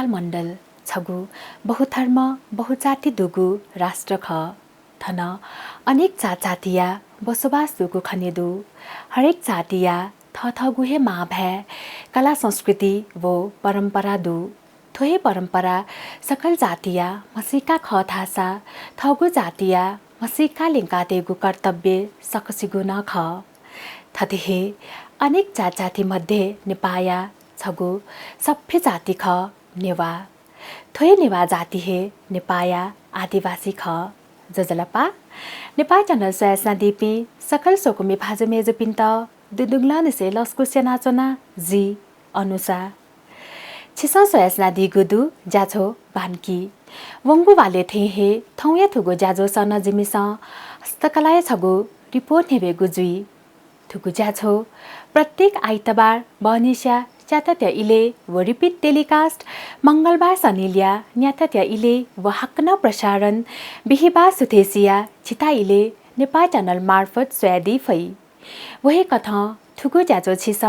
नेपाल मण्डल छगु बहुधर्म बहुजाति दुगु राष्ट्र ख थन अनेक जातिया बसोबास दुगु खनेदु हरेक जातिया थथगुहे मा भे कला संस्कृति वो परम्परा दु थोहे परम्परा सकल जातिया मसिका ख थासा थगु जातिया मसिका लिंका देगु कर्तव्य सकसिगु न ख थदिहे अनेक जाति मध्ये नेपाया छगु सभ्य जाति ख नेवा थोय नेवा जाति हे नेपाया आदिवासी ख जजलपा नेपाल च्यानल सयासना दिपी सकल सोकुमे भाजु मेजु पिन्त दुदुङला निसे लस्कु सेनाचना जी अनुसा छिसा सयासना दिगुदु जाछो बानकी वंगु वाले थे हे थौया थुगु जाजो सन जिमिस हस्तकलाय छगु रिपोर्ट नेबे गुजुई थुगु जाछो प्रत्येक आइतबार बनिस्या च्यातत्या इले व रिपिट टेलिकास्ट मंगलबार सनिल्या न्यातत्या इले व हक्न प्रसारण बिहिबार सुथेसिया छिता इले नेपाल च्यानल मार्फत स्वयादी फै वही कथा थुगु जाजो छिस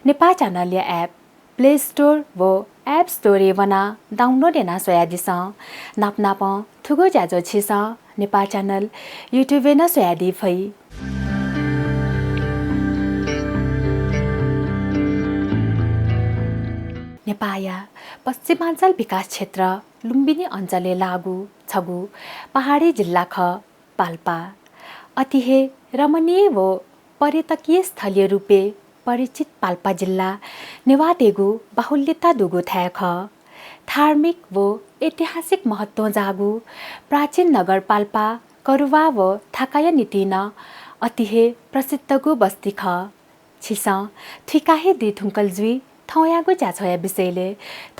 नेपाल च्यानल या एप प्ले स्टोर व एप स्टोर वना डाउनलोड एना स्वयादिस नापनाप थुगु जाजो छिस नेपाल च्यानल युट्युब न स्वयादी फै नेपाया पश्चिमाञ्चल विकास क्षेत्र लुम्बिनी अञ्चलले लागू छगु पहाडी जिल्ला ख पाल्पा अतिहे रमणीय व पर्यटकीय स्थलीय रूपे परिचित पाल्पा जिल्ला नेवा तेगु बाहुल्यता दुगु थ्या ख धार्मिक व ऐतिहासिक महत्व जागु प्राचीन नगर पाल्पा करुवा व थाकाया नीतिन अतिहे प्रसिद्धगु बस्ती ख छिस थिकाहे दि थुङ्कलजुई थौयागु जाछोया विषयले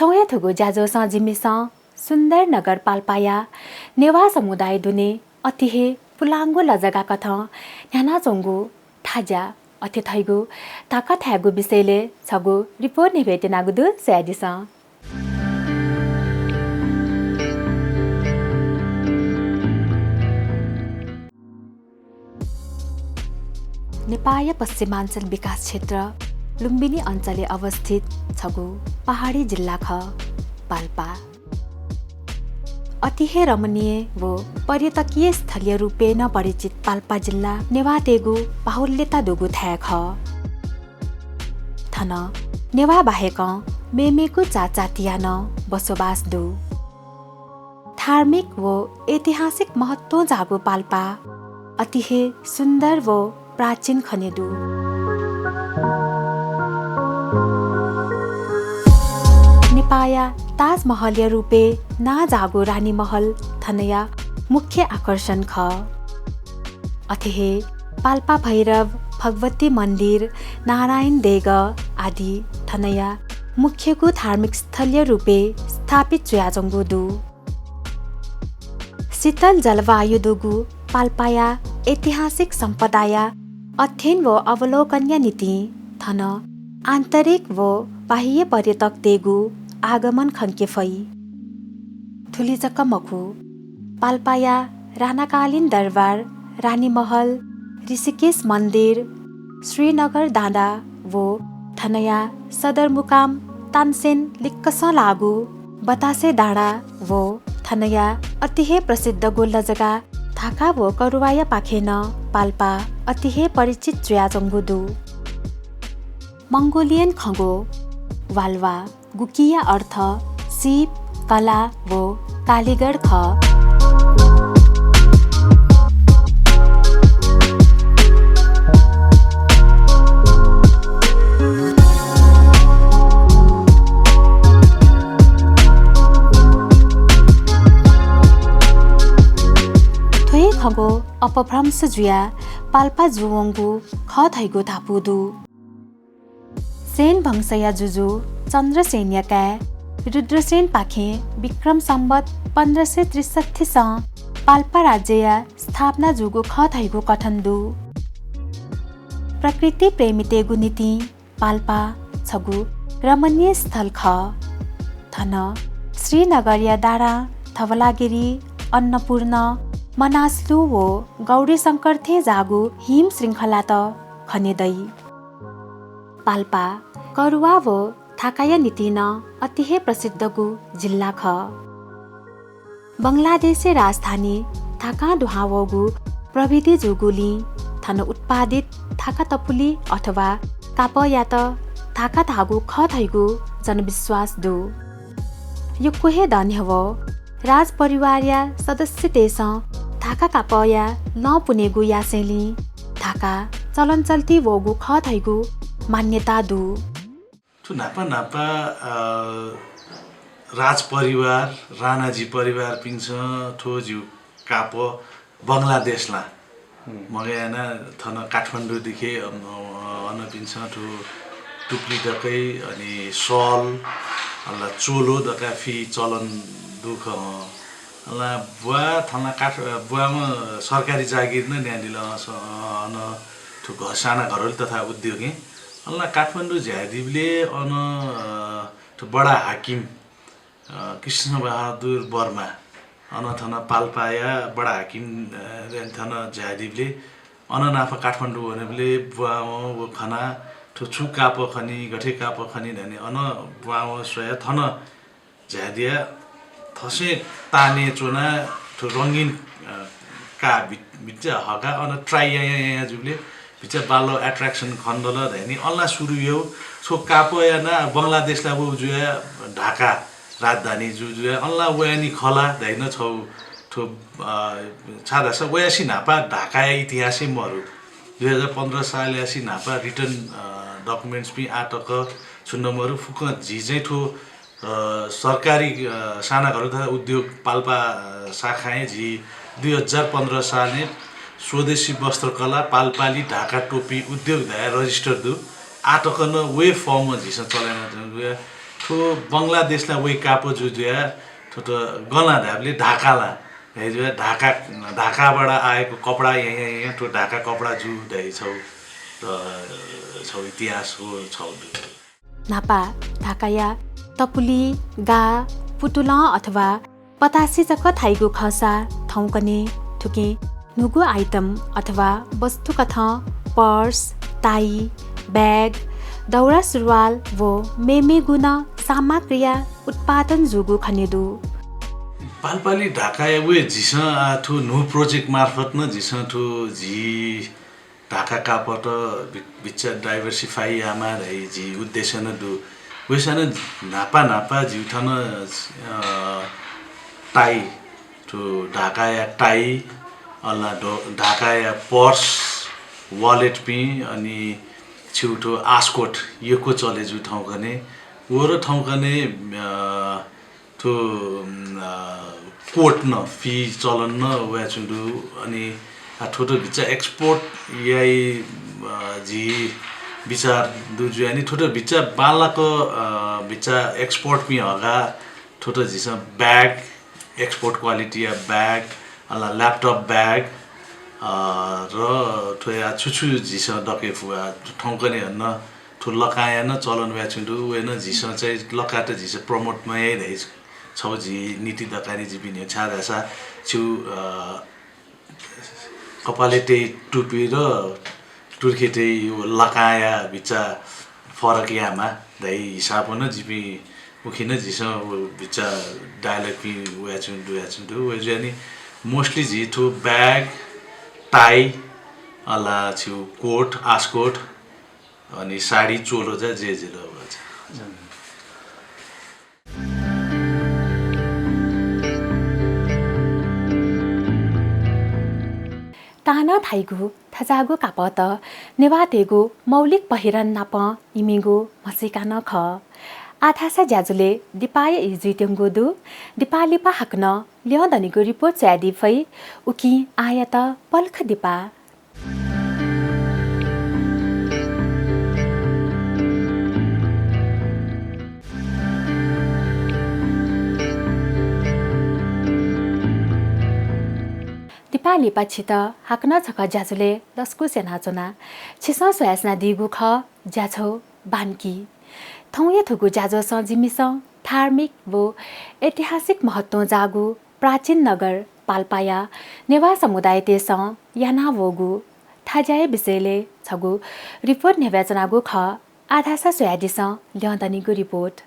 थौया थुगु जाजो जिमिस सुन्दर नगर पाल्पाया नेवा समुदाय दुने अतिहे पुलाङ्गु लजगा कथ न्याना चोङ्गु थाजा अति थैगु ताका थ्यागु विषयले छगु रिपोर्ट निभेटेनागु दु स्यादिस नेपाल पश्चिमाञ्चल विकास क्षेत्र लुम्बिनी अञ्चलले अवस्थित छगु पहाडी जिल्ला ख पाल्पा अतिहे रमणीय व पर्यटकीय स्थलीय रूपेण परिचित पाल्पा जिल्ला नेवा तेगु बाहुल्यता दुगु थ्या ख थन नेवा बाहेक मेमेकु जातिया न बसोबास दु धार्मिक व ऐतिहासिक महत्व जागु पाल्पा अतिहे सुन्दर व प्राचीन खनेदु नेपाया ताजमहलीय रूपे ना जागो रानी महल थनया मुख्य आकर्षण ख अथिहे पाल्पा भैरव भगवती मन्दिर नारायण देग आदि थनया मुख्यको धार्मिक स्थलीय रूपे स्थापित च्वाजंगु दु शीतल जलवायु दुगु पाल्पाया ऐतिहासिक सम्पदाया अध्ययन व अवलोकनीय नीति थन आन्तरिक व बाह्य पर्यटक तेगु आगमन खन्के फै थुलिचक्क मखु पाल्पाया राणाकालीन दरबार रानी महल ऋषिकेश मन्दिर श्रीनगर डाँडा वो थनया सदरमुकाम तानसेन लिक्कस लागु बतासे डाँडा वो थनया अतिहे प्रसिद्ध गोल्ला जगा धाका वो करुवाया पाखेन पाल्पा अतिहे परिचित च्वाजंगुदु मंगोलियन खगो वाल्वा गुकिया अर्थ सिप कला वो कालीगढ ख थोय खगो अपभ्रंश जुया पाल्पा जुवंगु ख थैगु धापुदु सेन वंशया जुजु चन्द्रसेन्यका रुद्रसेन पाखे विक्रम सम्वत 1563 स पाल्पा राज्य स्थापना जुगु ख थैगु कथन्दु प्रकृति प्रेमी तेगु नीति पाल्पा छगु रमणीय स्थल ख थन श्रीनगरिया डाँडा थवलागिरी अन्नपूर्ण मनास्लु वो गौरी शंकर थे जागु हिम श्रृंखला त खनेदै पाल्पा करुवा वो थाकाया नितिन अतिहे प्रसिद्धगु जिल्ला ख बङ्गलादेशे राजधानी थाका दुहावगु प्रविधि जुगुली थन उत्पादित थाका तपुली अथवा काप या त थाका धागु ख थैगु जनविश्वास दु यो कोहे धन्यव राज परिवार या सदस्य देश थाका काप या न पुनेगु या सेली थाका चलन चल्ती वगु ख थैगु मान्यता दु तो नापा राज परिवार राणाजी परिवार पिन्छ ठोज्यू काप बङ्गलादेशला मगयाना थन काठमाडौँदेखि अन पिन्छ ठो टुप्ली दकै अनि सल अल्ला चोलो दका फी चलन दुख अल्ला बुवा थना बुवामा सरकारी जागिर नै न्यादिल अन ठो साना घरहरु तथा उद्योगी अल्ला काठमाडौँ झ्यादिबले अन ठो बडा हाकिम कृष्ण बहादुर वर्मा अनथन पाल्पाया बडा हाकिम रेन्थन झ्यादिबले अननाफा काठमाडौँ भनेबले बुवाओ खना ठो छु काप खनी गठे काप खनी धने अन बुवाओ स्वय थन झ्यादिया थसे ताने चोना ठो रंगीन का बिचा हका अन ट्राई या जुबले बिचा बालो एट्र्याक्सन खण्डल धनी अल्ला सुरु यो छो काप या ना बङ्गलादेशला वो जुया ढाका राजधानी जुजुया अल्ला वयानी खला दैन छौ ठो छादास वयासी नापा ढाका इतिहासै मरु 2015 साल यासी नापा रिटर्न डकुमेन्ट्स पनि आटक छुन्नमरु फुक झिजै ठो सरकारी साना घर तथा उद्योग पाल्पा शाखाए झी 2015 साल ने स्वदेशी वस्त्रकला पाल्पाली ढाका टोपी उद्योग धाया रजिस्टर दु आटकन वे फर्म झिस चलाएन ठो बङ्गलादेशला वे कापो जुजुया ठो गला धाबले ढाकाला हेजुया ढाकाबाट आएको कपडा यहाँ ठो ढाका कपडा जु दै छौ छौ इतिहास हो छौ नापा ढाकाया तपुली गा पुतुला अथवा पतासी चक थाइगु खसा थौकने ठुके नुगु आइटम अथवा वस्तु कथ पर्स टाई बैग दौरा सुरुवाल वो मेमे गुना सामग्रीया उत्पादन जुगु खनेदु पाल्पाली ढाका वे झिस ठु नु प्रोजेक्ट मार्फत न झिस ठु झी ढाका कापट बिच डाइभर्सिफाई आमा रही झी उद्देश्य न दु वेसन नापा जिउथन टाई ठु ढाका या टाई अल्ला ढाका या पर्स वालेट पि अनि छिउठो आस्कोट योको चले जु ठाउँ गने ओर ठाउँ गने तो कोट न फी चलन न व्याचुडु अनि ठोटो बिचा एक्सपोर्ट याई जी विचार दुजु अनि ठोटो बिचा बालाको बिचा एक्सपोर्ट पि हगा ठोटो जिस बैग एक्सपोर्ट क्वालिटी या बैग अला ल्यापटप बैग र ठोया छुछु जिस डके फुआ ठौकने हन्न ठो लकाया न चलन व्याचुडु वेन जिस चाहिँ लकाट जिस प्रमोट मै रहि छौ जी नीति दकारी जी बिने छादासा छु कपालेटे टुपी र टुर्खेटे लकाया बिचा फरक यामा दै हिसाब न जिपी उखिन जिस बिचा डायलॉग पि व्याचुडु वेजनी मोस्टली जी ठो बैग टाई अला छु कोट आस्कोट अनि साडी चोलो जा जे ल भन्छ ताना थाइगु थजागु कापत नेवातेगु मौलिक पहिरन नाप इमिगु मसिकान ख आथासा ज्याजुले दिपाय इजुइतेंगु दु दिपालिपा हक्न ल्याउँदनिगु रिपोर्ट च्यादि फै उकि आयत पल्ख दिपा दिपालिपा छित हाक्न छक ज्याजुले लस्कु सेनाचोना छिस सोयासना दिगु ख ज्याछौ बान्की थौये थुगु ज्याजो स जिमिस धार्मिक वो ऐतिहासिक महत्व जागु प्राचीन नगर पाल्पाया नेवा समुदाय तेस याना वोगु थाजाय विषयले छगु रिपोर्ट नेवाचनागु ख आधासा सोयादिस ल्याउँदनीको रिपोर्ट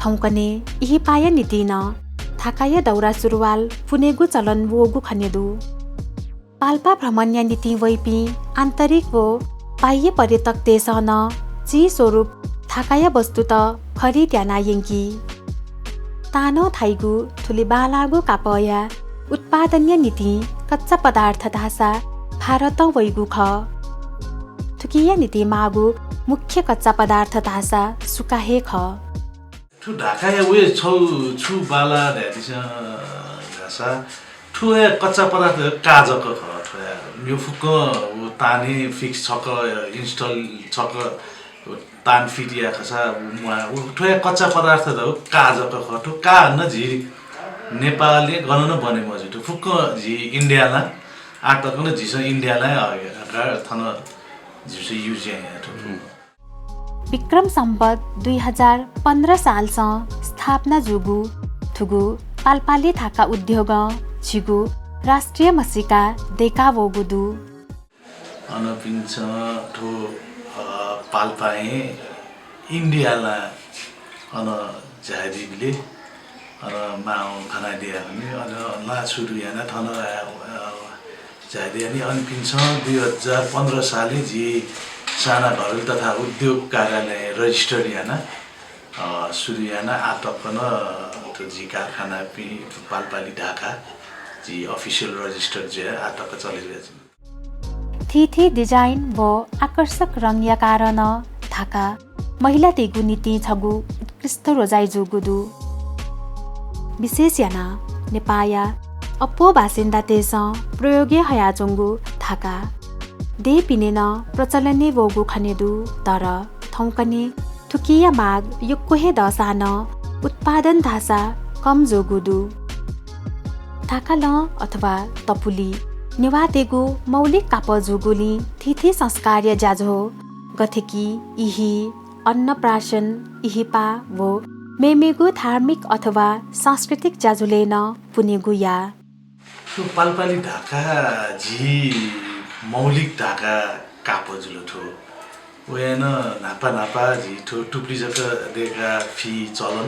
थौकने यही पाया नीतिन थाकाया दौरा सुरुवाल पुनेगु चलन वोगु खनेदु पाल्पा भ्रमण्य नीति वैपी आन्तरिक वो बाह्य पर्यटक देशन ची स्वरूप थाकाया वस्तु त खरिद्याना यङ्की तानो थाइगु ठुली बालागु कापया उत्पादनीय नीति कच्चा पदार्थ धासा भारत वैगु ख थुकिया नीति मागु मुख्य कच्चा पदार्थ धासा सुकाहे ख ठु ढाका या उयो छु बाला ढ्यादिस घासा ठु कच्चा पदार्थ काजक ख ठया यो फुक ताने फिक्स छक इन्स्टल छक तान फिटिया खसा ठया कच्चा पदार्थ द काजक ख ठु का न झि नेपालले गर्न न बने मजु ठु फुक झि इन्डियाला आटक न झिस इन्डियाला थन झिस युज ठु विक्रम सम्वत 2015 सालसँ स्थापना जुगु थुगु पाल्पाली थाका उद्योग छिगु राष्ट्रिय मसिका देका वगुदु अनपिन्छ ठो पाल्पाए इन्डियाला अन झादिले अन माउ खाना दिया भने अन ला सुरु याना थन झादियानी अनपिन्छ 2015 सालले जी साना घरेलु तथा उद्योग कार्यालय रजिस्टर याना सुरु याना आटकन तो जी कारखाना पि पाल्पाली ढाका जी अफिसियल रजिस्टर जे आटक चलिरहेछ थी डिजाइन व आकर्षक रंग कारण थाका महिला तेगु नीति छगु उत्कृष्ट रोजाइ जुगुदु विशेष याना नेपाया अपो बासिन्दा तेस प्रयोगे हयाचुङ्गु थाका दे पिनेन प्रचलने वोगु खनेदु तर थौकने थुकिया माग युक्कोहे दसान उत्पादन धासा कम जोगुदु थाका ल अथवा तपुली नेवातेगु मौलिक काप जुगुली थिथि संस्कार्य जाझो गथेकी इही अन्नप्राशन इहिपा वो मेमेगु धार्मिक अथवा सांस्कृतिक जाजुलेन पुनेगु या पाल्पाली ढाका जी मौलिक ढाका काप जुलो ठो वेन नापा नापा जी ठो टुप्ली जक देगा फी चलन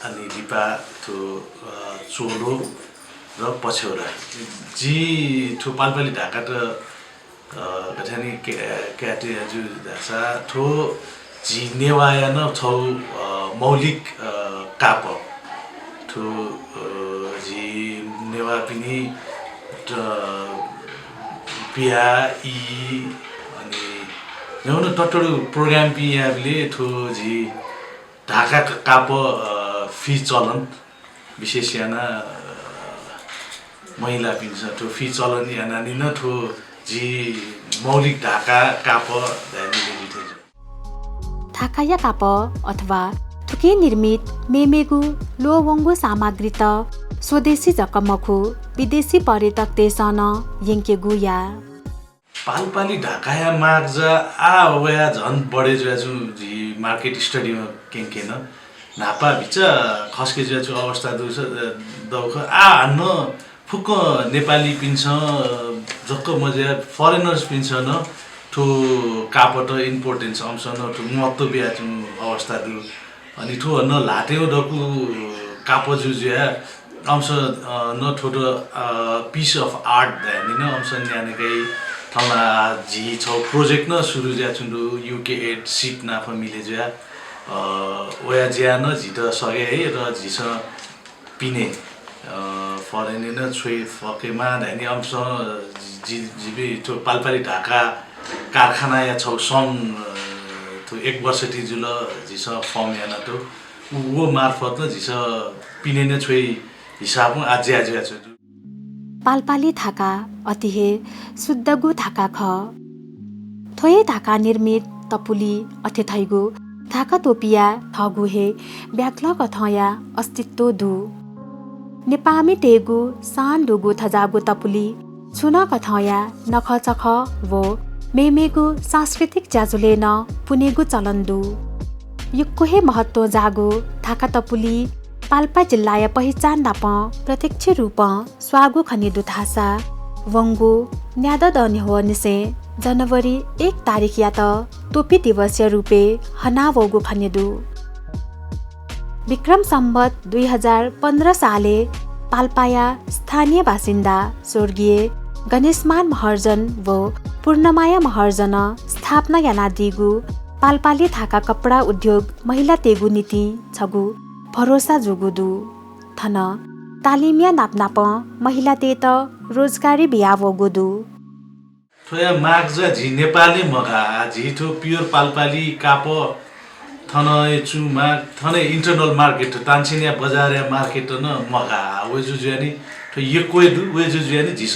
अनि लिपा ठो चोलो र पछौरा जी ठो पाल्पाली ढाका त गठनी क्याटे जु दासा ठो जी नेवाया न छौ मौलिक काप ठो जी नेवा पिनी पिया इ अनि न्याउन टटडु प्रोग्राम पियाले ठो जी ढाका काप फी चलन विशेष याना महिला पिन्छ ठो फी चलन याना निन ठो जी मौलिक ढाका काप थाकाया काप अथवा थुके निर्मित मेमेगु लोवंगु सामग्री त स्वदेशी जकमखु विदेशी पर्यटक देशन यङ्के गुया पाल्पाली ढाकाया माग्जा आ वया झन बढे जुजु जी मार्केट स्टडीमा केन नापा बिच खस्के जुजु अवस्था दौख आ न फुक नेपाली पिन्छ जक्क मजे फरेनर्स पिन्छ न ठो कापट इम्पोर्टेन्स अंश न ठो महत्व बियाचु अवस्था दु अनि ठो न लाटेउ डकु काप जुजुया अंश न ठोटो पिस अफ आर्ट ध्यान न अंश न्यानेकै थला जी छौ प्रोजेक्ट न सुरु ज्या छुन्डु युके 8 सिट नाफ मिले ज्या ओया ज्या न जित सके है र जिस पिने फरेन न छुइ फकेमा ध्यान अंश जिबी ठो पाल्पाली ढाका कारखाना या छौ सङ तो 1 वर्षटी जुल जिस फर्म याना तो वो मार्फत न जिस पिने न छुइ हिसाब आज्या छु पाल्पाली थाका अतिहे शुद्धगु थाका ख थोए थाका निर्मित तपुली अथे थैगु थाका तोपिया थगु हे ब्याक्ल कथया अस्तित्व दु नेपामी तेगु सान दुगु थजागु तपुली छुन कथया नख चख वो मेमेगु सांस्कृतिक जाजुले न पुनेगु चलन्दु युक्को हे महत्व जागु थाका तपुली पाल्पा जिल्लाय पहिचान नाप प्रत्यक्ष रूप स्वागु खनिदु थासा वंगु न्याद दनि हो निसे जनवरी 1 तारिख या त तोपी दिवसीय रूपे हनावगु खनिदु विक्रम सम्वत 2015 साले पाल्पाया स्थानीय बासिन्दा स्वर्गीय गणेशमान महर्जन व पूर्णमाया महर्जन स्थापना याना दिगु पाल्पाली थाका कपडा उद्योग महिला तेगु नीति छगु भरोसा जुगुदु थन तालिमिया नापनाप महिला ते त रोजगारी बियावगुदु थोया माग्जा झी नेपाली मगा झी ठो प्योर पाल्पाली काप थन चु माग थन इंटरनल मार्केट तानसिनिया बजार या मार्केट न मगा वेजु जुयानी ठो यकोय दु वेजु जुयानी झिस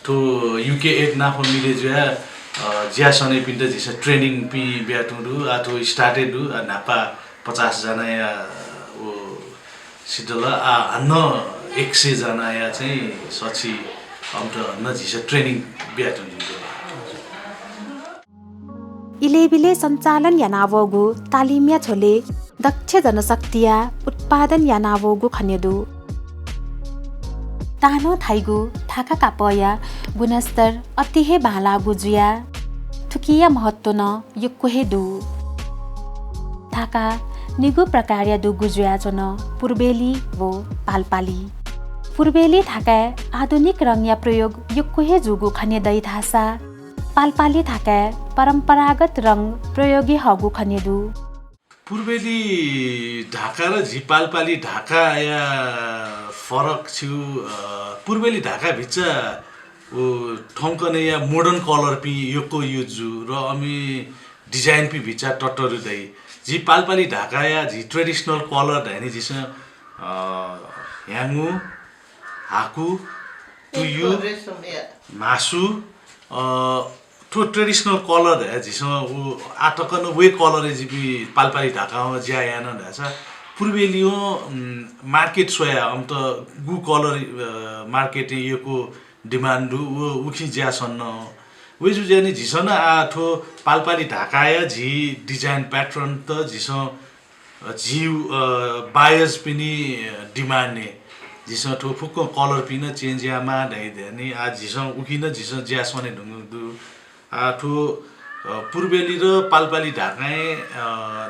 ठो यूके एड नाफो मिले जुया ज्या सने पिन्द झिस ट्रेनिङ पि ब्याटुडु आठो स्टार्टेड नापा 50 जना या ओ सिटल आ हन्न 100 जना या चाहिँ सची अम्ट न झिस ट्रेनिङ ब्याटुडु इलेबिले सञ्चालन यानावगु तालिमिया छोले दक्ष जनशक्तिया उत्पादन यानावगु खनेदु तानो थाइगु थाका कापया गुणस्तर अतिहे बाला गुजुया थुकिया महत्व न युक्कुहे दु थाका निगु प्रकारया दु गुजुया चन पूर्वेली वो पाल्पाली पूर्वेली थाका आधुनिक रंगया प्रयोग युक्कुहे जुगु खने दै थासा पाल्पाली थाका परम्परागत रंग प्रयोगी हगु खनेदु पूर्वेली ढाका र झी पाल्पाली ढाका या फरक छु पूर्वेली ढाका भिच ओ ठंकने या मोडर्न कलर पि योको युजु र अमी डिजाइन पि भिच टट्टरु दै झी पाल्पाली ढाका या झी ट्रेडिशनल कलर हैनी जिस ह्याङु हाकु तुयु मासु ठो ट्रेडिशनल कलर है जिसमा वो आटकन वे कलर है जिबी पाल्पाली ढाका ज्या यान ढाचा पूर्वेलियो मार्केट सोया हम त गु कलर मार्केट यो डिमान्ड वो उखी ज्या सन्न वे जु ज्यानी झिसन आठो पाल्पाली ढाका या झी डिजाइन प्याटर्न त झिस झी बायर्स पनि डिमान्ड झिस ठो फुक्को कलर पिन चेन्ज या मा ढाइ देनी आ झिस उखिन झिस ज्या सने ढुङदु आठो पूर्वेली र पाल्पाली ढाका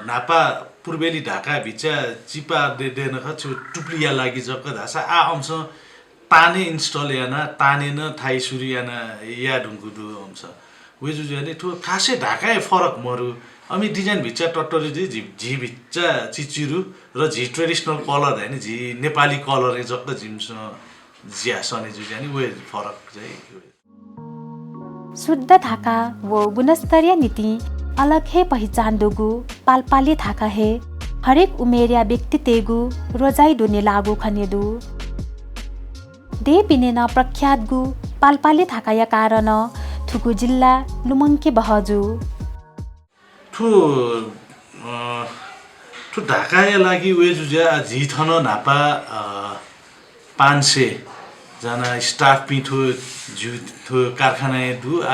नापा पूर्वेली ढाका भिचा चिपा देन छु टुप्लिया लागि जक धासा आ अंश ताने इन्स्टल याना ताने न थाई सुरी याना या ढुङदु अंश वेजु जने ठो खासे ढाका फरक मरु अमी डिजाइन भिचा टट्टरी झी भिचा चिचिरु र झी ट्रेडिशनल कलर हैन झी नेपाली कलर जक जिम्स ज्या सने जु जानी वे फरक चाहिँ शुद्ध थाका वो गुणस्तरीय नीति अलग है पहिचान दुगु पाल्पाली थाका है हरेक उमेरिया व्यक्ति तेगु रोजाई दुने लागु खनेदु दे पिने न प्रख्यात गु पाल्पाली थाका या कारण थुकु जिल्ला लुमङ्के बहजु ठो ढाका या लागि वे जुजा झी थन नापा 500 जना स्टाफ पिठो जु थो कारखाना दु आ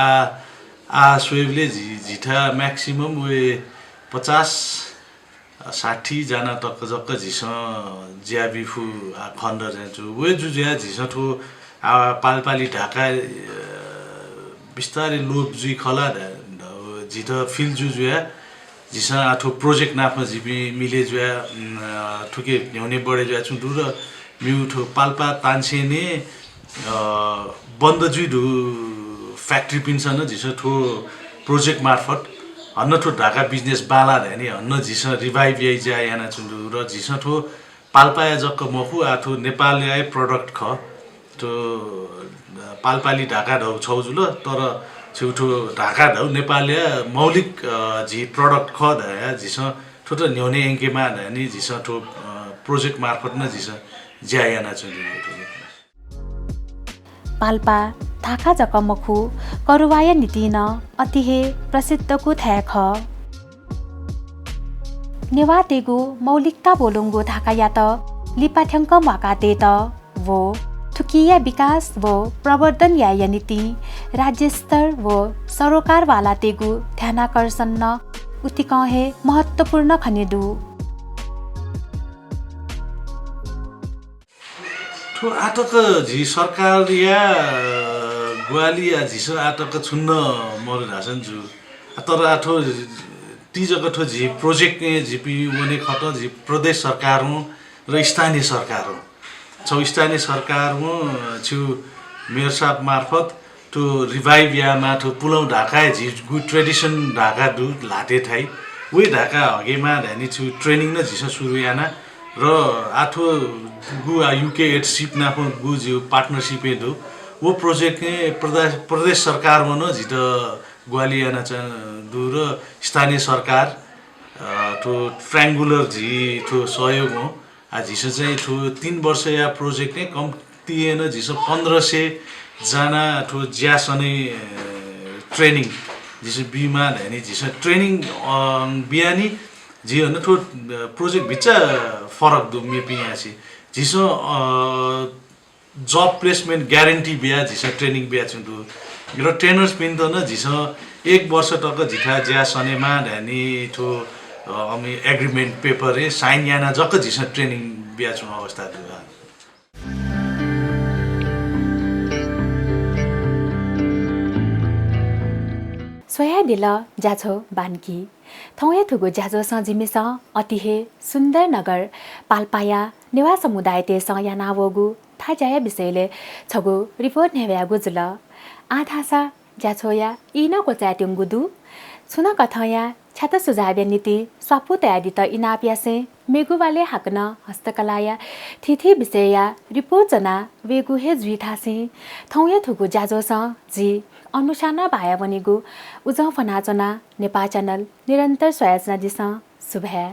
सोइबले झिठा म्याक्सिमम वे 50-60 जना तक जक झिस ज्याबिफु खण्ड जान्छु वे जुजा झिस ठो पाल्पाली ढाका बिस्तारै लोप जुइ खला झिठ फिल जुजुया झिस आठो प्रोजेक्ट नाफमा जिबी मिले जुया ठुके न्याउने बढे जुया छुटु र म्युठो पाल्पा तानसेने बन्द जुइदु फ्याक्ट्री पिन्छन झिस ठो प्रोजेक्ट मार्फत हन्न ठो ढाका बिजनेस बाला हैनी हन्न झिस रिभाइभ याइ जा याना छुटु र झिस ठो पाल्पाया जक्क मफु आठो नेपाली आइ प्रोडक्ट ख तो पाल्पाली ढाका ढौ छौ जुल तर छुटो ढाका ढौ नेपाली मौलिक झी प्रोडक्ट ख दया झिस ठोटो न्याउने एङ्केमा हैनी झिस ठो प्रोजेक्ट मार्फत न झिस ज्यायाना छुटु पाल्पा थाका जकमखु करुवाया नीतिन अतिहे प्रसिद्धको थ्याख नेवा तेगु मौलिकता बोलुङ्गो थाका या त लिपाठ्याङ्क माकाते त वो थुकिया विकास वो प्रवर्धन या नीति राज्य स्तर वो सरोकार वाला तेगु ध्यानाकर्षण न उति कहे महत्वपूर्ण खनेदु ठो आटक झी सरकार या ग्वाली या झिसो आटक छुन्न मर रासन जु तर आठो ती जगह ठो झी प्रोजेक्ट ने झिपी वने खट झी प्रदेश सरकार हूँ र स्थानीय सरकार हूँ छौ स्थानीय सरकार हूँ छु मेयर साहब मार्फत ठो रिवाइव या मा ठो पुलौ ढाका झी गुड ट्रेडिसन ढाका दु लाटे ठाई वे ढाका हगेमा धानी छु ट्रेनिङ न झिसो सुरु याना र आठो गु युके एडशिप नाफो गु जिउ पार्टनरशिप दु वो प्रोजेक्ट ने प्रदेश सरकार मनो झिट ग्वालियाना दु र स्थानीय सरकार ठो ट्रायंगुलर झी ठो सहयोग हो आ झिसो चाहिँ ठो 3 वर्ष या प्रोजेक्ट ने कम्ती न झिसो 1500 जना ठो ज्यासने ट्रेनिङ जिसो बीमा हैनी जिसो ट्रेनिङ बियानी जी न ठो प्रोजेक्ट बिचा फरक दु मे पियासी जिसो जब प्लेसमेन्ट ग्यारेन्टी बिया जिसो ट्रेनिङ बिया छु दु र ट्रेनर्स पिन त न जिसो 1 वर्ष टक जिठा ज्या सनेमा हैनी ठो अमी एग्रीमेन्ट पेपर ए साइन याना जक जिसो ट्रेनिङ बिया छु अवस्था दु सोया दिल जाछो बानकी थौए थुगु जाजो सजिमिस अतिहे सुन्दर नगर पाल्पाया नेवा समुदाय ते सया नावगु थाजाया विषयले छगु रिपोर्ट नेव्यागु जुल आधासा जाछोया इनो को चाट्युङगुदु सुन कथया छाता सुझाव्य नीति स्वापु तयादित इनाप्यासे मेगुवाले हाकन हस्तकलाया थिथि विषया रिपोर्ट जना वेगु हे जुइथासे थौए थुगु जाजोस जी अनुसाना भाया बनेगु उजौ फनाचना नेपा च्यानल निरन्तर स्वयाचना दिस शुभ्या